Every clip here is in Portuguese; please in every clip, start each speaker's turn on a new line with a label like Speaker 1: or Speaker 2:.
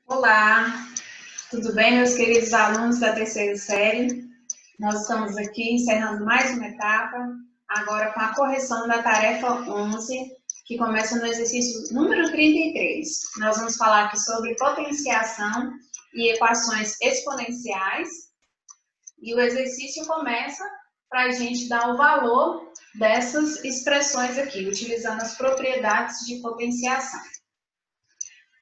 Speaker 1: Olá, tudo bem, meus queridos alunos da terceira série? Nós estamos aqui encerrando mais uma etapa, agora com a correção da tarefa 11, que começa no exercício número 33. Nós vamos falar aqui sobre potenciação e equações exponenciais, e o exercício começa para a gente dar o valor dessas expressões aqui, utilizando as propriedades de potenciação.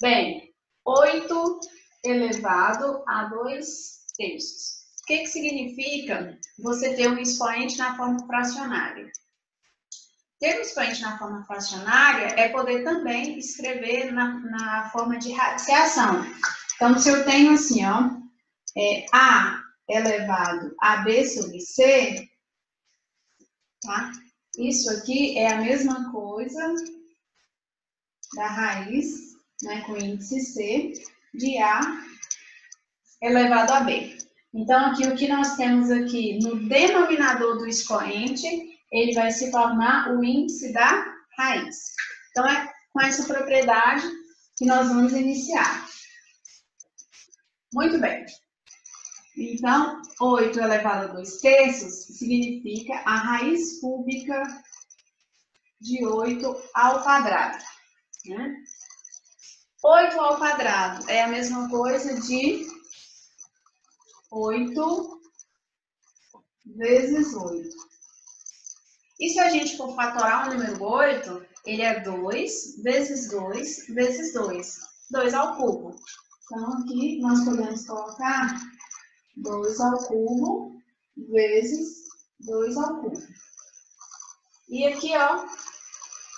Speaker 1: Bem, 8 elevado a 2/3. O que significa você ter um expoente na forma fracionária? Ter um expoente na forma fracionária é poder também escrever na forma de radiciação. Então, se eu tenho assim, ó, A elevado a B sobre C, tá? Isso aqui é a mesma coisa da raiz, né, com índice C, de A elevado a B. Então, aqui o que nós temos aqui no denominador do expoente, ele vai se tornar o índice da raiz. Então, é com essa propriedade que nós vamos iniciar. Muito bem. Então, 8 elevado a 2/3 significa a raiz cúbica de 8 ao quadrado, né? 8 ao quadrado é a mesma coisa de 8 vezes 8. E se a gente for fatorar o número 8, ele é 2 vezes 2 vezes 2. 2 ao cubo. Então, aqui nós podemos colocar 2 ao cubo vezes 2 ao cubo. E aqui, ó,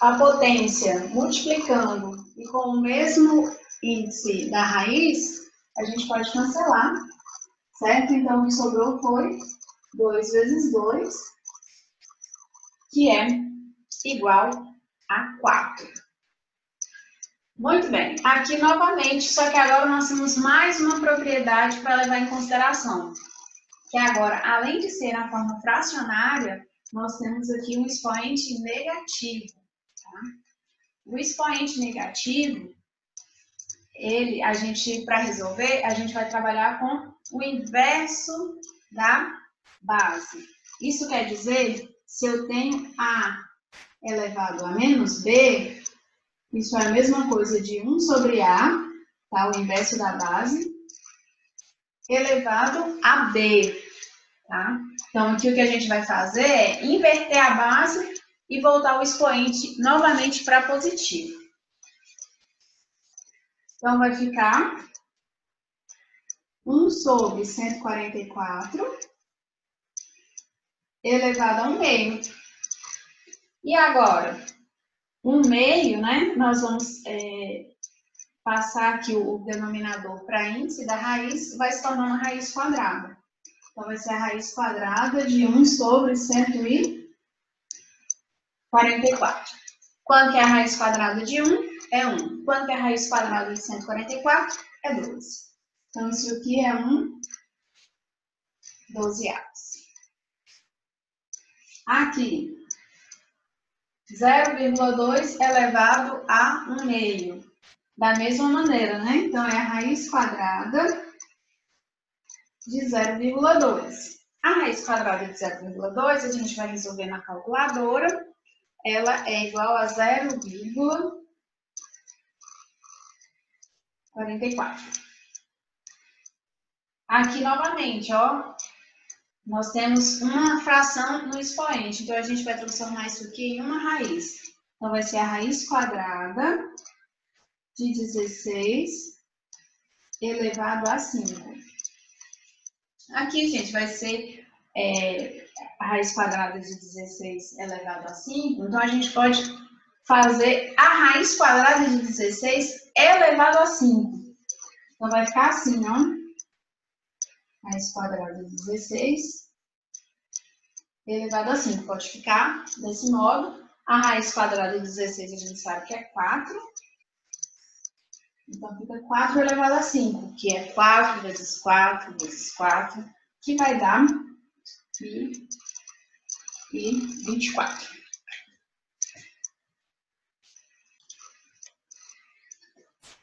Speaker 1: a potência multiplicando e com o mesmo índice da raiz, a gente pode cancelar, certo? Então, o que sobrou foi 2 vezes 2, que é igual a 4. Muito bem. Aqui, novamente, só que agora nós temos mais uma propriedade para levar em consideração. Que agora, além de ser a forma fracionária, nós temos aqui um expoente negativo. Tá? O expoente negativo, para resolver, a gente vai trabalhar com o inverso da base. Isso quer dizer, se eu tenho A elevado a menos B, isso é a mesma coisa de 1 sobre A, tá? O inverso da base, elevado a B, tá? Então, aqui o que a gente vai fazer é inverter a base e voltar o expoente novamente para positivo. Então, vai ficar 1 sobre 144 elevado a 1 meio. E agora, 1 meio, né? Nós vamos passar aqui o denominador para índice da raiz, vai se tornar uma raiz quadrada. Então, vai ser a raiz quadrada de 1 sobre 144. Quanto que é a raiz quadrada de 1? É 1. Quanto que é a raiz quadrada de 144? É 12. Então, isso aqui é 1/12. Aqui, 0,2 elevado a 1 meio. Da mesma maneira, né? Então, é a raiz quadrada de 0,2. A raiz quadrada de 0,2, a gente vai resolver na calculadora. Ela é igual a 0,44. Aqui, novamente, ó, nós temos uma fração no expoente. Então, a gente vai transformar isso aqui em uma raiz. Então, vai ser a raiz quadrada de 16 elevado a 5. Aqui, gente, vai ser a raiz quadrada de 16 elevado a 5. Então, a gente pode fazer a raiz quadrada de 16 elevado a 5. Então, vai ficar assim, ó. Raiz quadrada de 16 elevado a 5. Pode ficar desse modo. A raiz quadrada de 16 a gente sabe que é 4. Então, fica 4 elevado a 5, que é 4 vezes 4 vezes 4, que vai dar 24.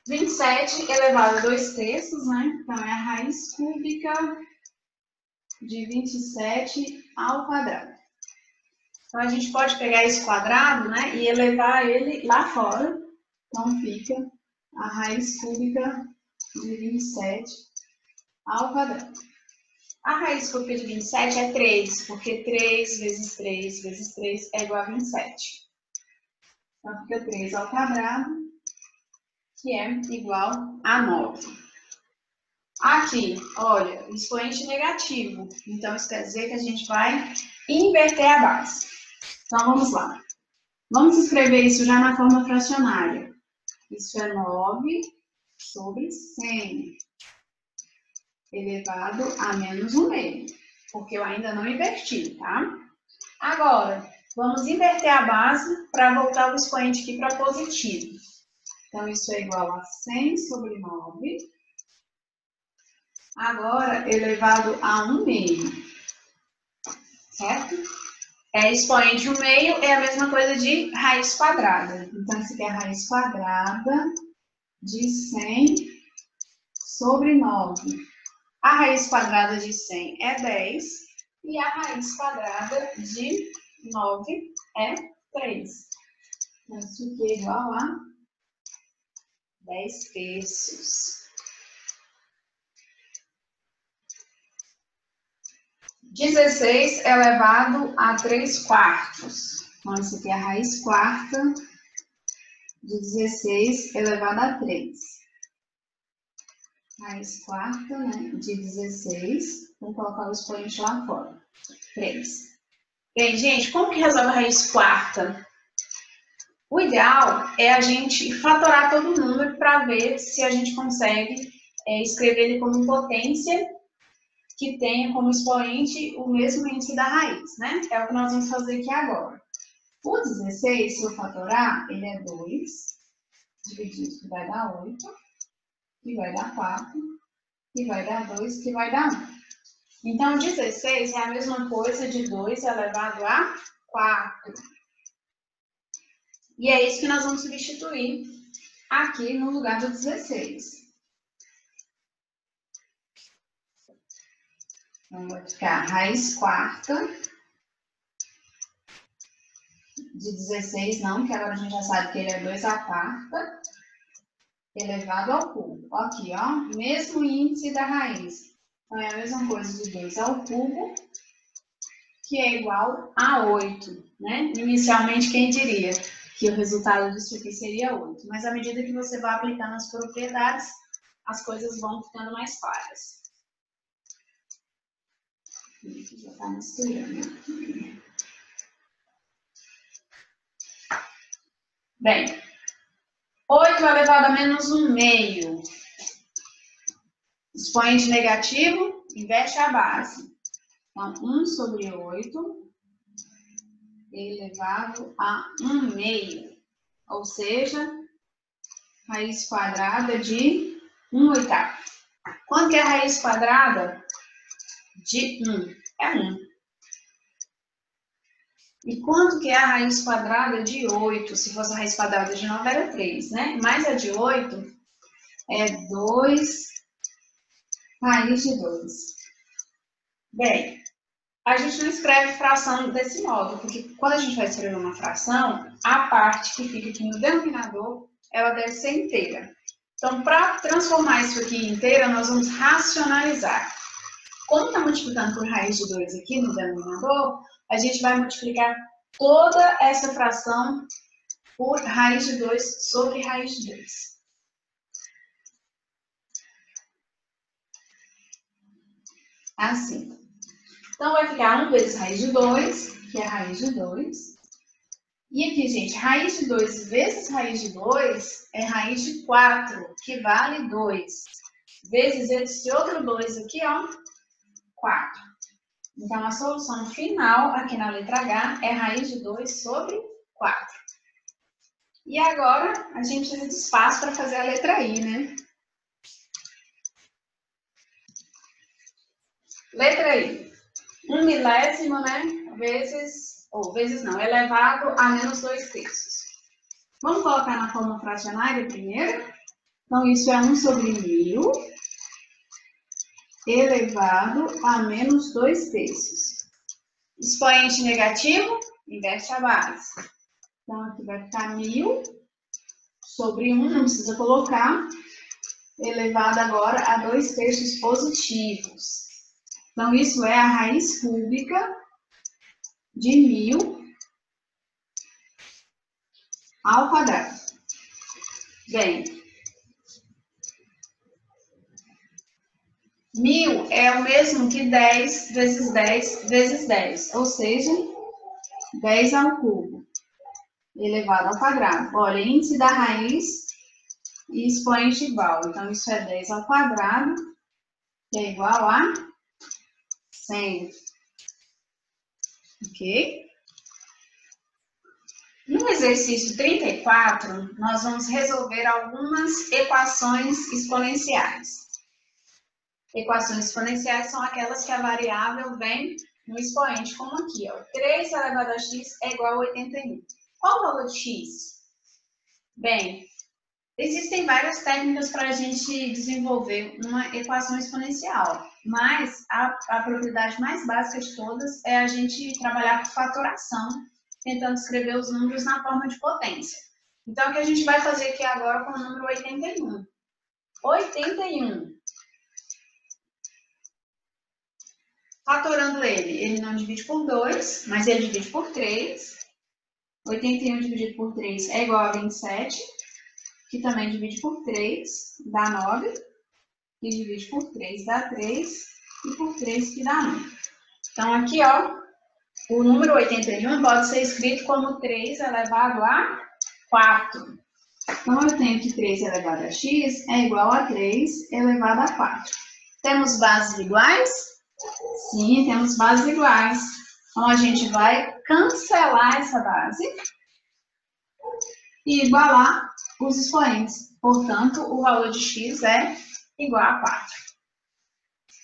Speaker 1: 27 elevado a 2/3, né? Então, é a raiz cúbica de 27 ao quadrado. Então, a gente pode pegar esse quadrado, né, e elevar ele lá fora. Então, fica a raiz cúbica de 27 ao quadrado. A raiz cúbica de 27 é 3, porque 3 vezes 3 vezes 3 é igual a 27. Então, fica 3 ao quadrado, que é igual a 9. Aqui, olha, expoente negativo. Então, isso quer dizer que a gente vai inverter a base. Então, vamos lá. Vamos escrever isso já na forma fracionária. Isso é 9 sobre 100 elevado a menos 1/2, porque eu ainda não inverti, tá? Agora, vamos inverter a base para voltar o expoente aqui para positivo. Então, isso é igual a 100 sobre 9, agora elevado a 1/2, certo? Expoente 1/2 é a mesma coisa de raiz quadrada. Então, isso aqui é a raiz quadrada de 100 sobre 9. A raiz quadrada de 100 é 10 e a raiz quadrada de 9 é 3. Então, isso aqui é igual a 10/3. 16 elevado a 3/4. Então, isso aqui é a raiz quarta de 16 elevado a 3. Raiz quarta, né, de 16. Vou colocar o expoente lá fora. 3. Bem, gente, como que resolve a raiz quarta? O ideal é a gente fatorar todo o número para ver se a gente consegue escrever ele como potência que tenha como expoente o mesmo índice da raiz, né? É o que nós vamos fazer aqui agora. O 16, se eu fatorar, ele é 2, dividido, que vai dar 8, que vai dar 4, que vai dar 2, que vai dar 1. Então, 16 é a mesma coisa de 2 elevado a 4. E é isso que nós vamos substituir aqui no lugar do 16. Então, vai ficar raiz quarta de 16, não, que agora a gente já sabe que ele é 2 à quarta, elevado ao cubo. Aqui, ó, mesmo índice da raiz. Então, é a mesma coisa de 2 ao cubo, que é igual a 8, né? Inicialmente, quem diria que o resultado disso aqui seria 8. Mas à medida que você vai aplicando as propriedades, as coisas vão ficando mais claras. Aqui já está misturando. Bem, 8 elevado a menos 1/2. Expoente negativo, inverte a base. Então, 1 sobre 8 elevado a 1/2. Ou seja, raiz quadrada de 1/8. Quanto que é a raiz quadrada de 1? É 1. E quanto que é a raiz quadrada de 8? Se fosse a raiz quadrada de 9, era 3, né? Mas a de 8 é 2 raiz de 2. Bem, a gente não escreve fração desse modo, porque quando a gente vai escrever uma fração, a parte que fica aqui no denominador, ela deve ser inteira. Então, para transformar isso aqui em inteira, nós vamos racionalizar. Como está multiplicando por raiz de 2 aqui no denominador, a gente vai multiplicar toda essa fração por raiz de 2 sobre raiz de 2. Assim. Então, vai ficar 1 vezes raiz de 2, que é raiz de 2. E aqui, gente, raiz de 2 vezes raiz de 2 é raiz de 4, que vale 2. Vezes esse outro 2 aqui, ó, 4. Então, a solução final, aqui na letra H, é raiz de 2 sobre 4. E agora, a gente precisa de espaço para fazer a letra I, né? Letra I. 1 milésimo, né? Vezes não, elevado a menos 2/3. Vamos colocar na forma fracionária primeiro? Então, isso é 1 sobre 1000 elevado a menos 2/3. Expoente negativo, inverte a base. Então, aqui vai ficar 1000 sobre 1, não precisa colocar, elevado agora a 2/3 positivos. Então, isso é a raiz cúbica de 1000 ao quadrado. Bem, 1000 é o mesmo que 10 vezes 10 vezes 10, ou seja, 10 ao cubo, elevado ao quadrado. Olha, índice da raiz e expoente igual. Então, isso é 10 ao quadrado, que é igual a 100. Ok? No exercício 34, nós vamos resolver algumas equações exponenciais. Equações exponenciais são aquelas que a variável vem no expoente, como aqui, ó. 3 elevado a x é igual a 81. Qual o valor de x? Bem, existem várias técnicas para a gente desenvolver uma equação exponencial, mas a propriedade mais básica de todas é a gente trabalhar com fatoração, tentando escrever os números na forma de potência. Então, o que a gente vai fazer aqui agora com o número 81. 81. Fatorando ele não divide por 2, mas ele divide por 3. 81 dividido por 3 é igual a 27, que também divide por 3, dá 9, que divide por 3 dá 3, e por 3 que dá 1. Então, aqui, ó, o número 81 pode ser escrito como 3 elevado a 4. Então, eu tenho que 3 elevado a x é igual a 3 elevado a 4. Temos bases iguais? Sim, temos bases iguais. Então, a gente vai cancelar essa base e igualar os expoentes. Portanto, o valor de x é igual a 4.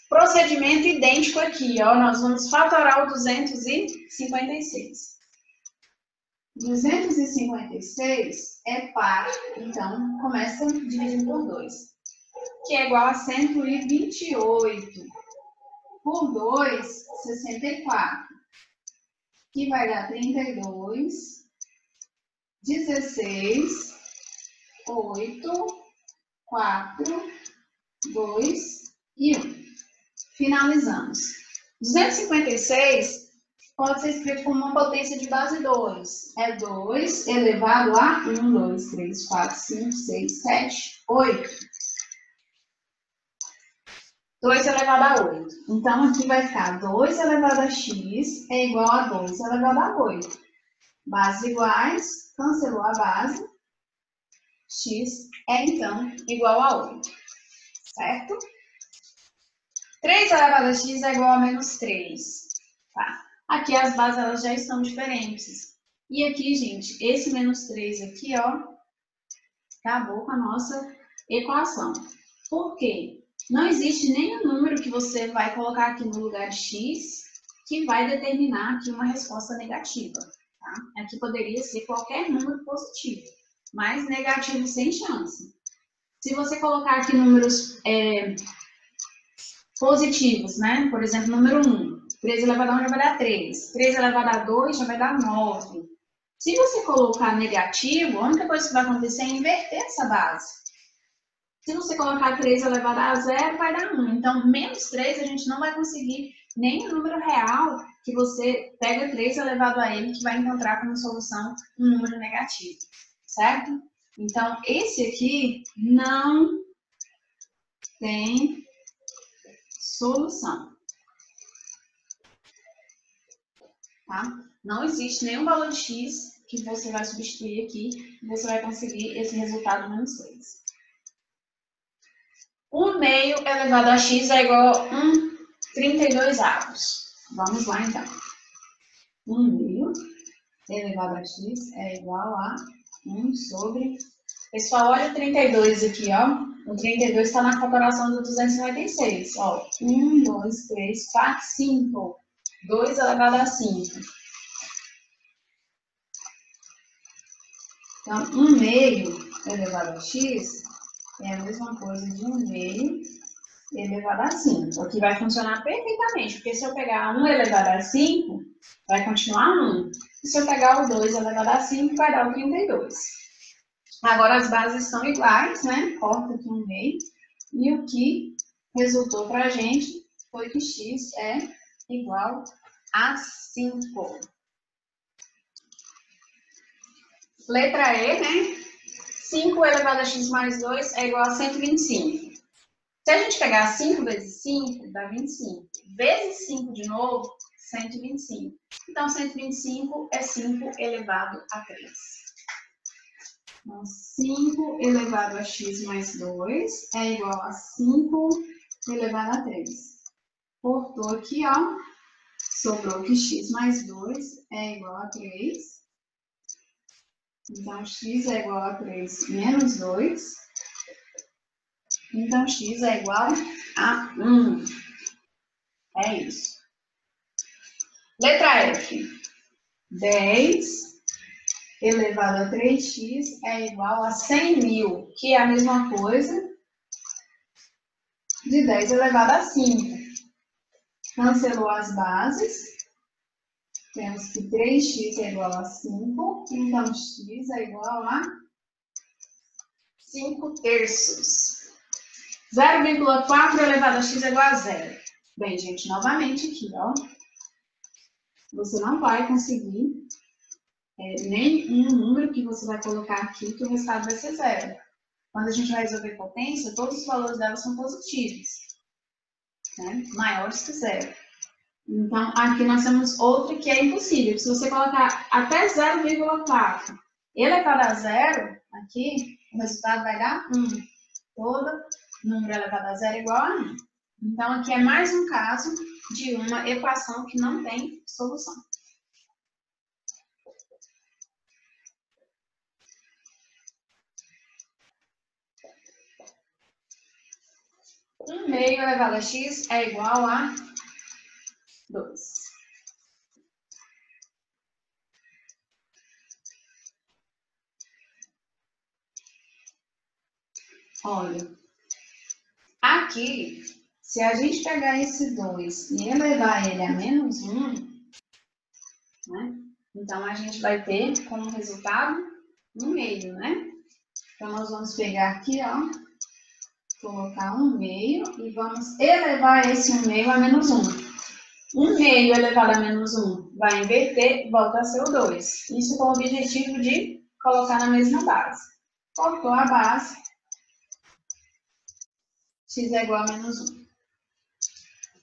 Speaker 1: Procedimento idêntico aqui, ó. Nós vamos fatorar o 256. 256 é par, então começa dividindo por 2, que é igual a 128. Por 2, 64, que vai dar 32, 16, 8, 4, 2 e 1. Finalizamos. 256 pode ser escrito como uma potência de base 2. É 2 elevado a 1, 2, 3, 4, 5, 6, 7, 8. 2 elevado a 8. Então, aqui vai ficar 2 elevado a x é igual a 2 elevado a 8. Bases iguais, cancelou a base. X é, então, igual a 8. Certo? 3 elevado a x é igual a menos 3. Tá? Aqui as bases elas já estão diferentes. E aqui, gente, esse menos 3 aqui, ó, acabou com a nossa equação. Por quê? Não existe nenhum número que você vai colocar aqui no lugar de x que vai determinar aqui uma resposta negativa. Tá? Aqui poderia ser qualquer número positivo, mas negativo sem chance. Se você colocar aqui números positivos, né? Por exemplo, número 1. 3 elevado a 1 já vai dar 3. 3 elevado a 2 já vai dar 9. Se você colocar negativo, a única coisa que vai acontecer é inverter essa base. Se você colocar 3 elevado a 0, vai dar 1. Então, menos 3 a gente não vai conseguir nem o número real que você pega 3 elevado a ele, que vai encontrar como solução um número negativo, certo? Então, esse aqui não tem solução. Tá? Não existe nenhum valor de x que você vai substituir aqui e você vai conseguir esse resultado menos 3. 1 meio elevado a x é igual a 1/32. Vamos lá, então. 1 meio elevado a x é igual a 1 sobre... Pessoal, olha o 32 aqui, ó. O 32 está na fatoração do 256. Ó, 1, 2, 3, 4, 5. 2 elevado a 5. Então, 1 meio elevado a x é a mesma coisa de 1 meio elevado a 5. Aqui vai funcionar perfeitamente, porque se eu pegar 1 elevado a 5, vai continuar 1. E se eu pegar o 2 elevado a 5, vai dar o 32. Agora as bases são iguais, né? Corta aqui 1 meio. E o que resultou para a gente foi que x é igual a 5. Letra E, né? 5 elevado a x mais 2 é igual a 125. Se a gente pegar 5 vezes 5, dá 25. Vezes 5 de novo, 125. Então, 125 é 5 elevado a 3. Então, 5 elevado a x mais 2 é igual a 5 elevado a 3. Cortou aqui, ó. Sobrou que x mais 2 é igual a 3. Então, x é igual a 3 menos 2. Então, x é igual a 1. É isso. Letra F. 10 elevado a 3x é igual a 100.000, que é a mesma coisa de 10 elevado a 5. Cancelou as bases. Temos que 3x é igual a 5. Então, x é igual a 5 terços. 0,4 elevado a x é igual a 0. Bem, gente, novamente aqui, ó. Você não vai conseguir nenhum número que você vai colocar aqui que o resultado vai ser 0. Quando a gente vai resolver potência, todos os valores delas são positivos, né? Maiores que 0. Então, aqui nós temos outro que é impossível. Se você colocar até 0,4 elevado a 0, aqui, o resultado vai dar 1. Todo número elevado a 0 é igual a 1. Então, aqui é mais um caso de uma equação que não tem solução. Um meio elevado a x é igual a 2. Olha, aqui, se a gente pegar esse 2 e elevar ele a menos 1, né? Então, a gente vai ter como resultado 1 meio, né? Então, nós vamos pegar aqui, ó, colocar 1 meio e vamos elevar esse 1 meio a menos 1. 1 meio elevado a menos 1 vai inverter, volta a ser o 2. Isso com o objetivo de colocar na mesma base. Cortou a base, x é igual a menos 1.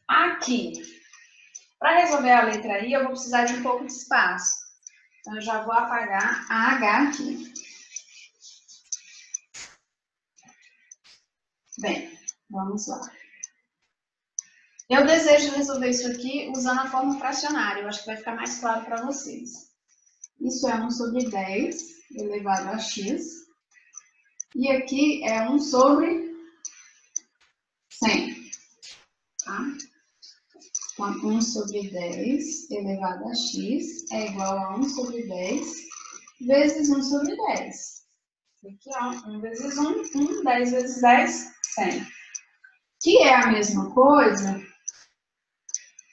Speaker 1: Aqui, para resolver a letra I, eu vou precisar de um pouco de espaço. Então, eu já vou apagar a H aqui. Bem, vamos lá. Eu desejo resolver isso aqui usando a forma fracionária. Eu acho que vai ficar mais claro para vocês. Isso é 1 sobre 10 elevado a x. E aqui é 1 sobre 100. Tá? Então, 1 sobre 10 elevado a x é igual a 1 sobre 10 vezes 1 sobre 10. Aqui, ó, 1 vezes 1, 1, 10 vezes 10, 100. Que é a mesma coisa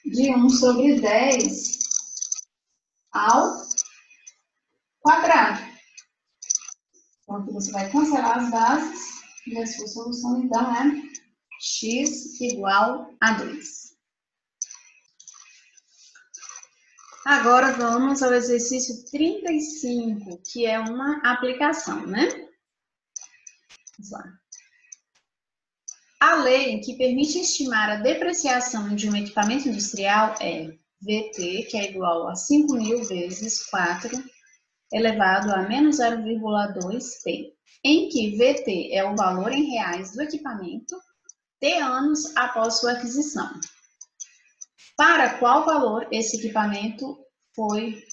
Speaker 1: de 1 sobre 10 ao quadrado. Então, aqui você vai cancelar as bases e a sua solução, então, é x igual a 2. Agora vamos ao exercício 35, que é uma aplicação, né? Vamos lá. A lei que permite estimar a depreciação de um equipamento industrial é VT, que é igual a 5.000 vezes 4 elevado a menos 0,2T, em que VT é o valor em reais do equipamento, T anos após sua aquisição. Para qual valor esse equipamento foi...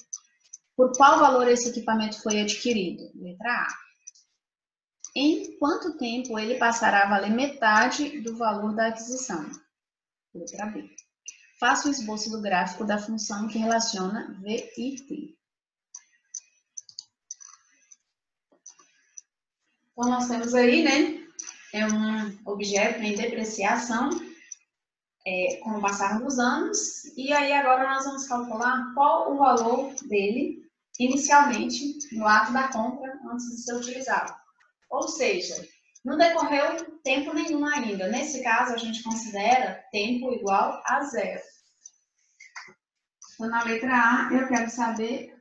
Speaker 1: Por qual valor esse equipamento foi adquirido? Letra A. Em quanto tempo ele passará a valer metade do valor da aquisição? Letra B. Faça o esboço do gráfico da função que relaciona V e T. Então, nós temos aí, né, é um objeto em depreciação com o passar dos anos, e aí agora nós vamos calcular qual o valor dele inicialmente no ato da compra antes de ser utilizado. Ou seja, não decorreu tempo nenhum ainda. Nesse caso, a gente considera tempo igual a zero. Então, na letra A, eu quero saber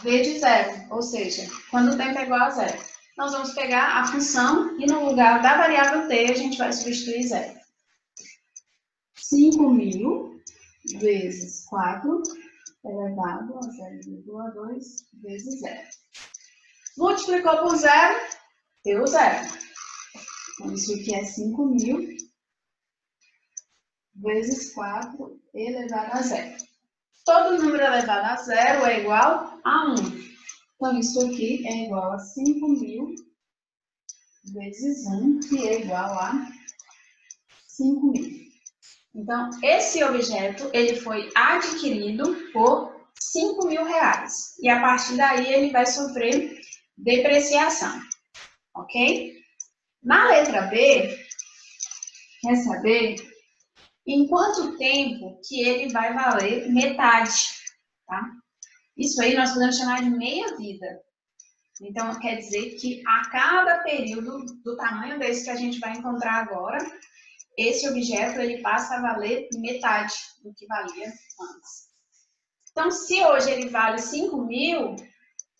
Speaker 1: V de zero, ou seja, quando o tempo é igual a zero. Nós vamos pegar a função e no lugar da variável t, a gente vai substituir zero. 5.000 vezes 4 elevado a 0,2 vezes zero. Multiplicou por zero, deu zero. Então, isso aqui é 5.000 vezes 4 elevado a zero. Todo número elevado a zero é igual a 1. Então, isso aqui é igual a 5.000 vezes 1, que é igual a 5.000. Então, esse objeto ele foi adquirido por R$5.000. E a partir daí ele vai sofrer depreciação. Ok? Na letra B, quer saber em quanto tempo que ele vai valer metade, tá? Isso aí nós podemos chamar de meia-vida. Então, quer dizer que a cada período do tamanho desse que a gente vai encontrar agora, esse objeto ele passa a valer metade do que valia antes. Então, se hoje ele vale 5.000,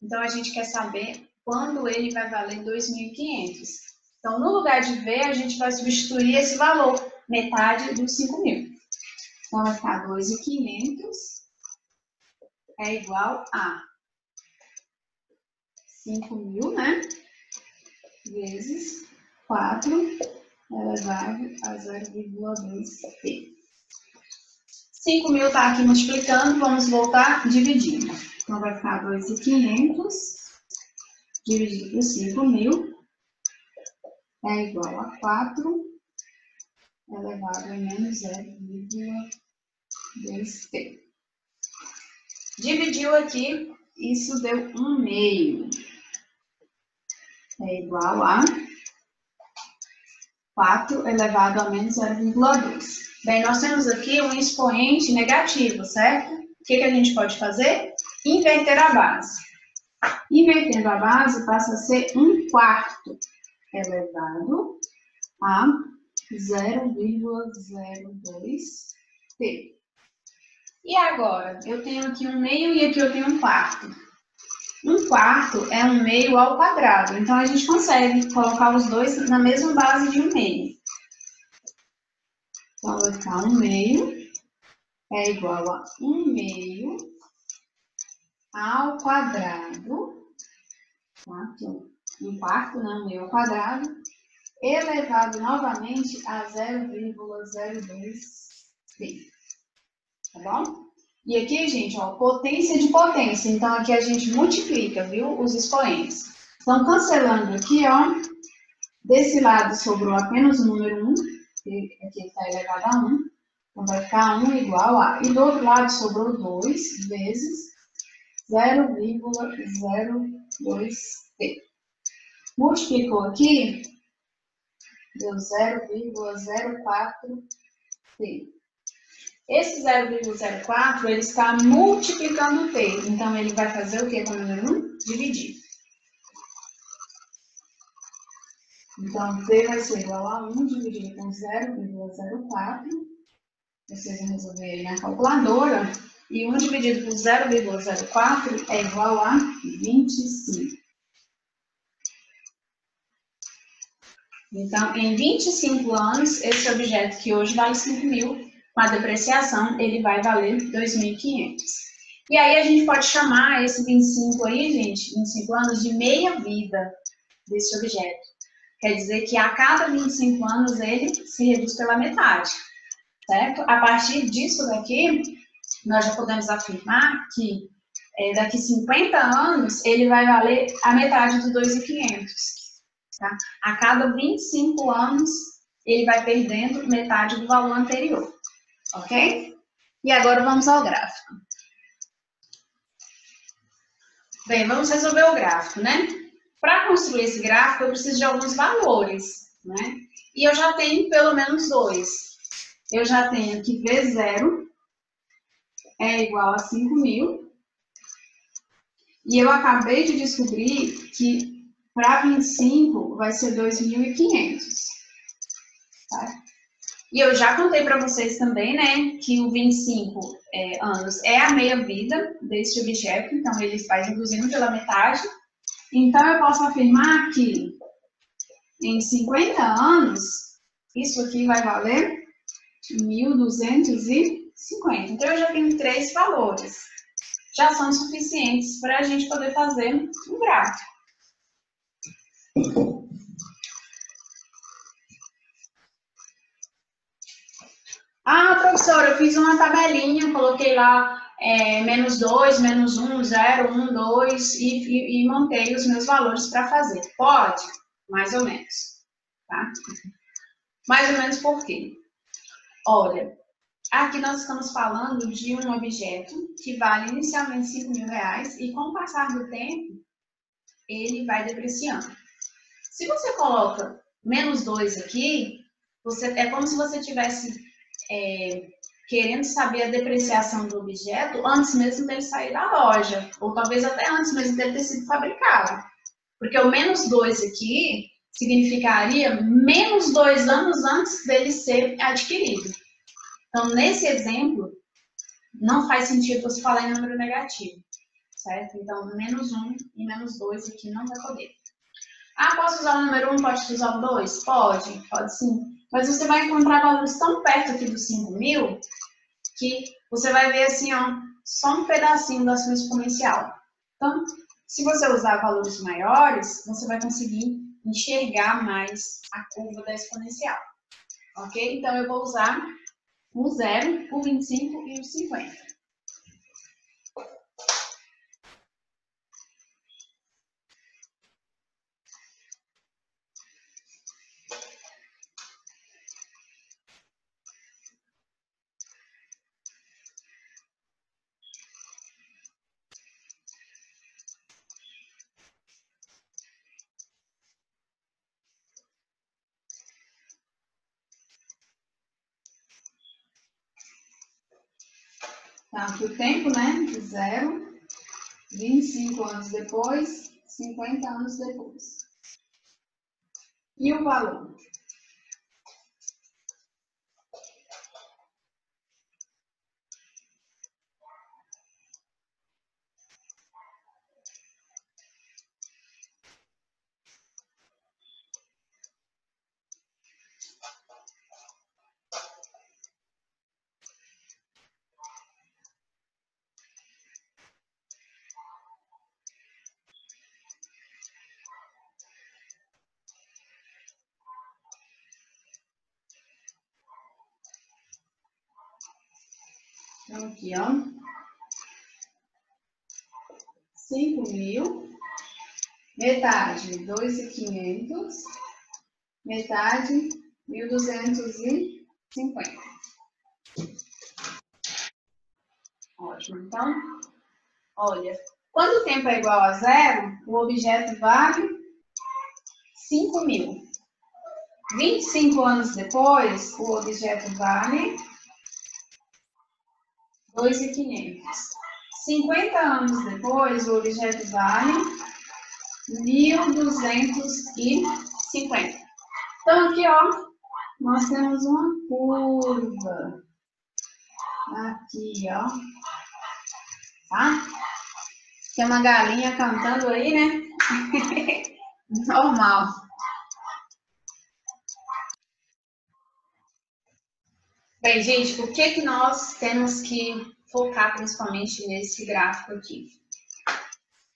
Speaker 1: então a gente quer saber quando ele vai valer 2.500. Então, no lugar de V, a gente vai substituir esse valor, metade dos 5.000. Então, vai ficar 2.500 é igual a 5.000, né? Vezes 4 elevado a 0,2t. 5.000 está aqui multiplicando, vamos voltar dividindo. Então, vai ficar 2.500 dividido por 5.000 é igual a 4 elevado a menos 0,2t. Dividiu aqui, isso deu 1/2. É igual a 4 elevado a menos 0,2. Bem, nós temos aqui um expoente negativo, certo? O que a gente pode fazer? Inverter a base. Invertendo a base, passa a ser 1/4 elevado a 0,02t. E agora? Eu tenho aqui 1/2 e aqui eu tenho 1/4. 1/4 é 1/2 ao quadrado. Então, a gente consegue colocar os dois na mesma base de 1/2. Então, vai ficar 1/2 é igual a 1/2 ao quadrado. Tá? 1/4, né? 1/2 ao quadrado. Elevado novamente a 0,02t. Tá bom? E aqui, gente, ó, potência de potência. Então, aqui a gente multiplica, viu, os expoentes. Então, cancelando aqui, ó, desse lado sobrou apenas o número 1, que aqui está elevado a 1. Então, vai ficar 1 igual a... E do outro lado sobrou 2 vezes 0,02t. Multiplicou aqui, deu 0,04t. Esse 0,04, ele está multiplicando o t. Então, ele vai fazer o que com o número 1? Dividir. Então, t vai ser igual a 1 dividido com 0,04. Vocês vão resolver aí na calculadora. E 1 dividido por 0,04 é igual a 25. Então, em 25 anos, esse objeto que hoje vale 5.000, com a depreciação, ele vai valer 2.500. E aí, a gente pode chamar esse 25 aí, gente, 25 anos, de meia-vida desse objeto. Quer dizer que a cada 25 anos, ele se reduz pela metade, certo? A partir disso daqui, nós já podemos afirmar que daqui 50 anos, ele vai valer a metade dos 2.500. Tá? A cada 25 anos, ele vai perdendo metade do valor anterior. Ok? E agora vamos ao gráfico. Bem, vamos resolver o gráfico, né? Para construir esse gráfico, eu preciso de alguns valores, né? E eu já tenho pelo menos dois. Eu já tenho que V0 é igual a 5.000. E eu acabei de descobrir que para 25 vai ser 2.500. Tá? E eu já contei para vocês também, né, que o 25 anos é a meia-vida desse objeto, então ele vai reduzindo pela metade. Então eu posso afirmar que em 50 anos, isso aqui vai valer 1.250. Então eu já tenho 3 valores. Já são suficientes para a gente poder fazer um gráfico. Ah, professora, eu fiz uma tabelinha, coloquei lá -2, -1, 0, 1, 2 e montei os meus valores para fazer. Pode? Mais ou menos. Tá? Mais ou menos por quê? Olha, aqui nós estamos falando de um objeto que vale inicialmente R$5.000 e com o passar do tempo, ele vai depreciando. Se você coloca -2 aqui, é como se você tivesse querendo saber a depreciação do objeto antes mesmo dele sair da loja, ou talvez até antes mesmo dele ter sido fabricado. Porque o -2 aqui significaria menos 2 anos antes dele ser adquirido. Então, nesse exemplo, não faz sentido você falar em número negativo, certo? Então, -1 e -2 aqui não vai poder. Ah, posso usar o número 1, pode usar o 2? Pode sim. Mas você vai encontrar valores tão perto aqui dos 5.000 que você vai ver assim, ó, só um pedacinho da sua exponencial. Então, se você usar valores maiores, você vai conseguir enxergar mais a curva da exponencial. Ok? Então, eu vou usar o 0, o 25 e o 50. Tá, aqui o tempo, né? De 0, 25 anos depois, 50 anos depois. E o valor? Então, aqui, ó. 5.000, metade 2.500, metade 1.250. Ótimo. Então, olha, quando o tempo é igual a 0, o objeto vale 5.000. 25 anos depois, o objeto vale 2.500. 50 anos depois, o objeto vale 1.250. Então, aqui, ó, nós temos uma curva. Aqui, ó. Tá? Tem uma galinha cantando aí, né? Normal. Bem, gente, o que nós temos que focar principalmente nesse gráfico aqui?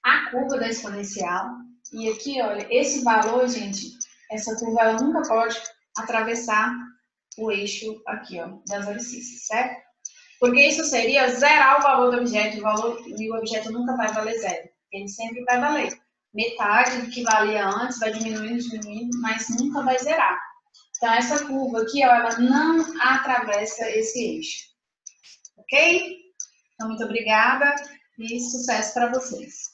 Speaker 1: A curva da exponencial. E aqui, olha, esse valor, gente, essa curva ela nunca pode atravessar o eixo aqui, ó, das abscissas, certo? Porque isso seria zerar o valor do objeto, e o objeto nunca vai valer 0. Ele sempre vai valer. Metade do que valia antes vai diminuindo, mas nunca vai zerar. Então, essa curva aqui, ó, ela não atravessa esse eixo. Ok? Então, muito obrigada e sucesso para vocês.